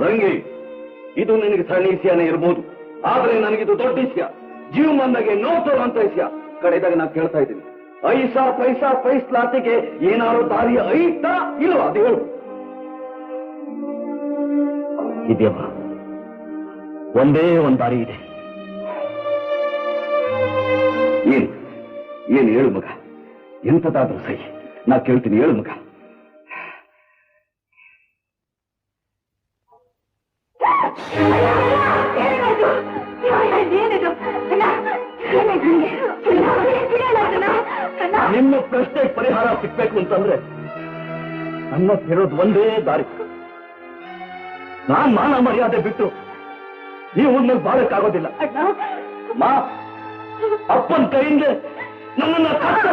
ರಂಗಿ, ಇದು ನಿನಗೆ ಸಣ್ಣ ವಿಷಯನೇ ಇರ್ಬೋದು, ಆದ್ರೆ ನನಗಿದು ದೊಡ್ಡ ವಿಷಯ. ಜೀವಮಾನಗೆ ನೋಟು ಅಂತ ವಿಷಯ. ಕಡೆದಾಗ ನಾನು ಕೇಳ್ತಾ ಇದ್ದೀನಿ, ಐಸಾ ಪೈಸಾ ಪೈಸ್ಲಾತಿಗೆ ಏನಾದ್ರು ದಾರಿ ಐತಾ ಇಲ್ವಾ ಅದು ಹೇಳು. ಇದೆಯಮ್ಮ, ಒಂದೇ ಒಂದು ದಾರಿ ಇದೆ. ಏನು ಹೇಳು ಮಗ, ಎಂತದಾದ್ರೂ ಸಹಿ, ನಾ ಕೇಳ್ತೀನಿ, ಹೇಳು ಮಗ. ನಿಮ್ಮ ಪ್ರಶ್ನೆಗೆ ಪರಿಹಾರ ಸಿಗ್ಬೇಕು ಅಂತಂದ್ರೆ ನನ್ನ ಹೇಳೋದು ಒಂದೇ ದಾರಿ. ನಾನ್ ಮಾನ ಮರ್ಯಾದೆ ಬಿಟ್ಟು ಈ ಊರ್ನಲ್ಲಿ ಬಾಳಕ್ಕಾಗೋದಿಲ್ಲ. ಮಾ, ಅಪ್ಪನ ಕೈಯಿಂದ ನನ್ನನ್ನ ಕಷ್ಟ